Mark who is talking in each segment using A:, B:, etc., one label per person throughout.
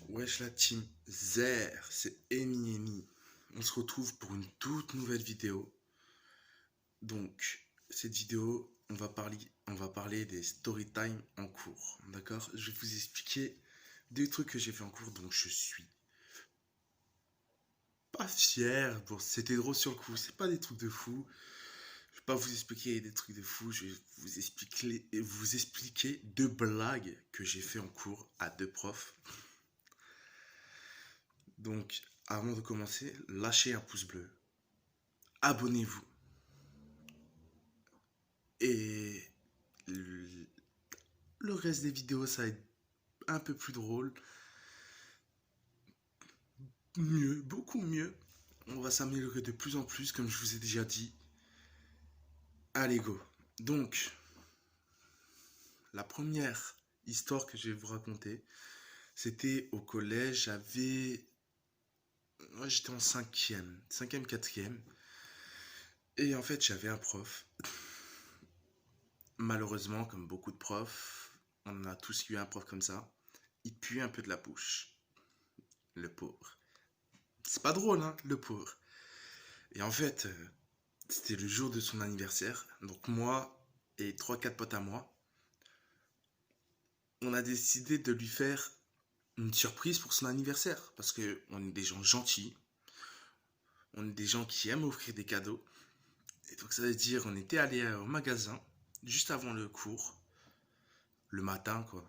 A: Wesh la team Zer, c'est Emi. On se retrouve pour une toute nouvelle vidéo. Donc, cette vidéo, on va parler des story time en cours. D'accord? Je vais vous expliquer des trucs que j'ai fait en cours dont je suis pas fier. Bon, c'était drôle sur le coup, c'est pas des trucs de fou. Je vais pas vous expliquer des trucs de fou, je vais vous expliquer deux blagues que j'ai fait en cours à deux profs. Donc, avant de commencer, lâchez un pouce bleu, abonnez-vous et le reste des vidéos, ça va être un peu plus drôle, mieux, beaucoup mieux. On va s'améliorer de plus en plus, comme je vous ai déjà dit. Allez, go. Donc, la première histoire que je vais vous raconter, c'était au collège. J'étais en cinquième, quatrième. Et en fait, j'avais un prof. Malheureusement, comme beaucoup de profs, on a tous eu un prof comme ça. Il pue un peu de la bouche. Le pauvre. C'est pas drôle, hein, le pauvre. Et en fait, c'était le jour de son anniversaire. Donc moi et trois quatre potes à moi, on a décidé de lui faire une surprise pour son anniversaire. Parce que on est des gens gentils. On est des gens qui aiment offrir des cadeaux. Et donc ça veut dire, on était allé au magasin, juste avant le cours, le matin, quoi.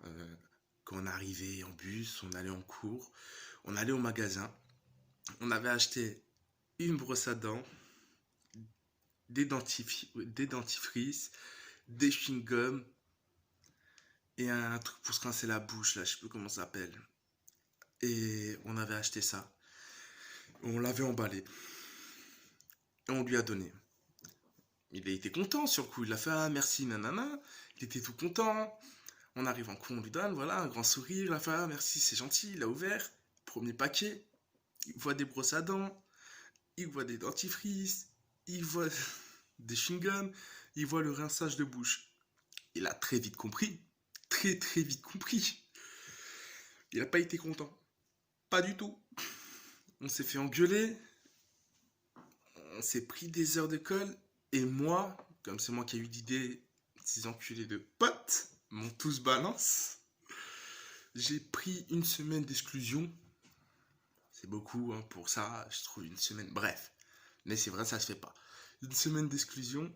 A: Quand on arrivait en bus, on allait en cours, on allait au magasin, on avait acheté une brosse à dents, des dentifrices, des chewing-gums et un truc pour se rincer la bouche, là, je sais plus comment ça s'appelle. Et on avait acheté ça. On l'avait emballé. Et on lui a donné. Il a été content sur le coup. Il a fait ah merci, nanana. Il était tout content. On arrive en cours, on lui donne, voilà, un grand sourire. Il a fait ah merci, c'est gentil. Il a ouvert. Premier paquet. Il voit des brosses à dents. Il voit des dentifrices. Il voit des chewing-gums. Il voit le rinçage de bouche. Il a très vite compris. Très très vite compris. Il n'a pas été content. Pas du tout. On s'est fait engueuler. On s'est pris des heures de colle. Et moi, comme c'est moi qui ai eu l'idée, ces enculés de potes m'ont tous balance. J'ai pris une semaine d'exclusion. C'est beaucoup hein, pour ça, je trouve une semaine. Bref. Mais c'est vrai, ça se fait pas. Une semaine d'exclusion.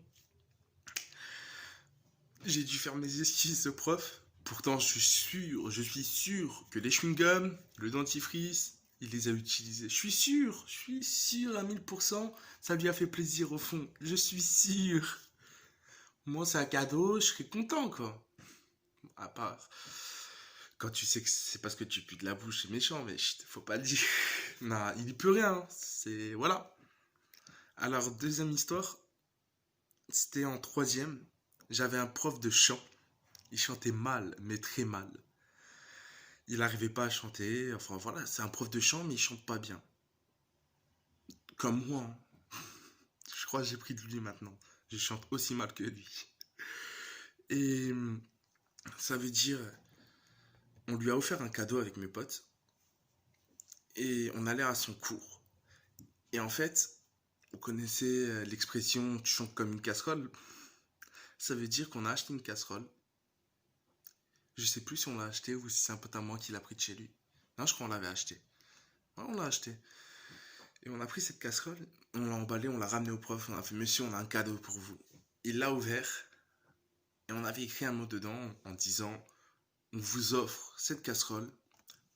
A: J'ai dû faire mes esquisses au prof. Pourtant, je suis sûr que les chewing-gums, le dentifrice, il les a utilisés. Je suis sûr à 1000%. Ça lui a fait plaisir au fond. Je suis sûr. Moi, c'est un cadeau, je serais content, quoi. À part quand tu sais que c'est parce que tu pues de la bouche, c'est méchant, mais chut, faut pas le dire. Non, il y peut rien. Hein. C'est. Voilà. Alors, deuxième histoire, c'était en troisième. J'avais un prof de chant. Il chantait mal, mais très mal. Il n'arrivait pas à chanter. Enfin, voilà, c'est un prof de chant, mais il chante pas bien. Comme moi. Hein. Je crois que j'ai pris de lui maintenant. Je chante aussi mal que lui. Et ça veut dire, on lui a offert un cadeau avec mes potes. Et on allait à son cours. Et en fait, vous connaissez l'expression tu chantes comme une casserole. Ça veut dire qu'on a acheté une casserole. Je sais plus si on l'a acheté ou si c'est un pote à moi qui l'a pris de chez lui. Non, je crois qu'on l'avait acheté. Ouais, on l'a acheté. Et on a pris cette casserole, on l'a emballée, on l'a ramenée au prof. On a fait monsieur, on a un cadeau pour vous. Il l'a ouvert et on avait écrit un mot dedans en disant on vous offre cette casserole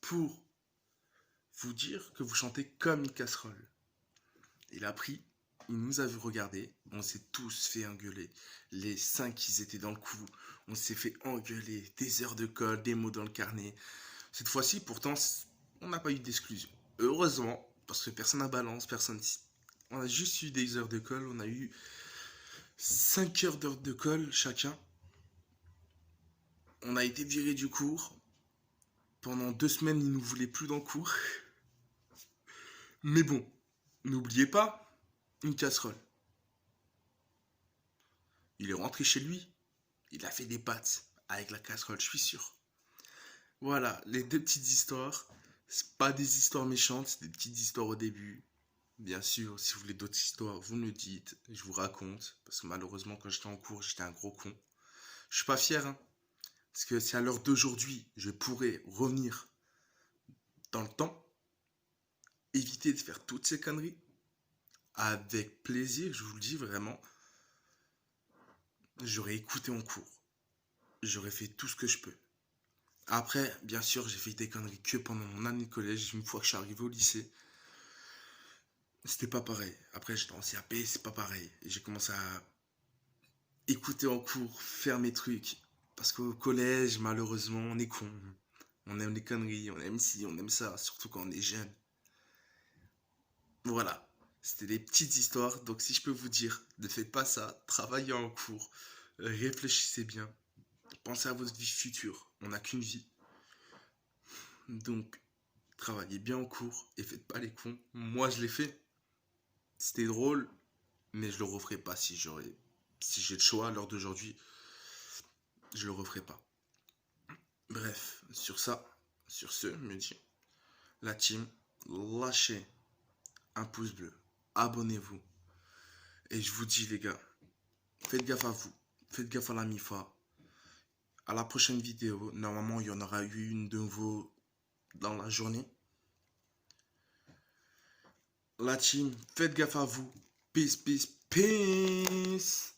A: pour vous dire que vous chantez comme une casserole. Il a pris, il nous a vu regarder, on s'est tous fait engueuler. Les 5 qui étaient dans le coup, on s'est fait engueuler, des heures de colle, des mots dans le carnet. Cette fois-ci, pourtant, on n'a pas eu d'exclusion. Heureusement, parce que personne n'a balance, personne. On a juste eu des heures de colle, on a eu 5 heures d'heures de colle chacun. On a été viré du cours. Pendant 2 semaines, ils nous voulaient plus dans le cours. Mais bon, n'oubliez pas, une casserole. Il est rentré chez lui, il a fait des pâtes avec la casserole, je suis sûr. Voilà, les deux petites histoires. C'est pas des histoires méchantes, c'est des petites histoires au début. Bien sûr, si vous voulez d'autres histoires, vous me le dites, je vous raconte. Parce que malheureusement, quand j'étais en cours, j'étais un gros con. Je suis pas fier, hein. Parce que si à l'heure d'aujourd'hui, je pourrais revenir dans le temps, éviter de faire toutes ces conneries, avec plaisir, je vous le dis vraiment, j'aurais écouté en cours. J'aurais fait tout ce que je peux. Après, bien sûr, j'ai fait des conneries que pendant mon année de collège. Une fois que je suis arrivé au lycée, c'était pas pareil. Après, j'étais en CAP, c'est pas pareil. Et j'ai commencé à écouter en cours, faire mes trucs. Parce qu'au collège, malheureusement, on est con. On aime les conneries, on aime ci, on aime ça, surtout quand on est jeune. Voilà, c'était des petites histoires. Donc si je peux vous dire, ne faites pas ça, travaillez en cours, réfléchissez bien, pensez à votre vie future. On n'a qu'une vie. Donc, travaillez bien en cours et faites pas les cons. Moi, je l'ai fait. C'était drôle, mais je le referai pas si j'ai le choix à l'heure d'aujourd'hui, je le referai pas. Bref, sur ce, me dit la team, lâchez un pouce bleu, abonnez-vous. Et je vous dis les gars, faites gaffe à vous, faites gaffe à la MIFA. À la prochaine vidéo, normalement il y en aura eu une de nouveau dans la journée. La team, faites gaffe à vous. Peace, peace, peace.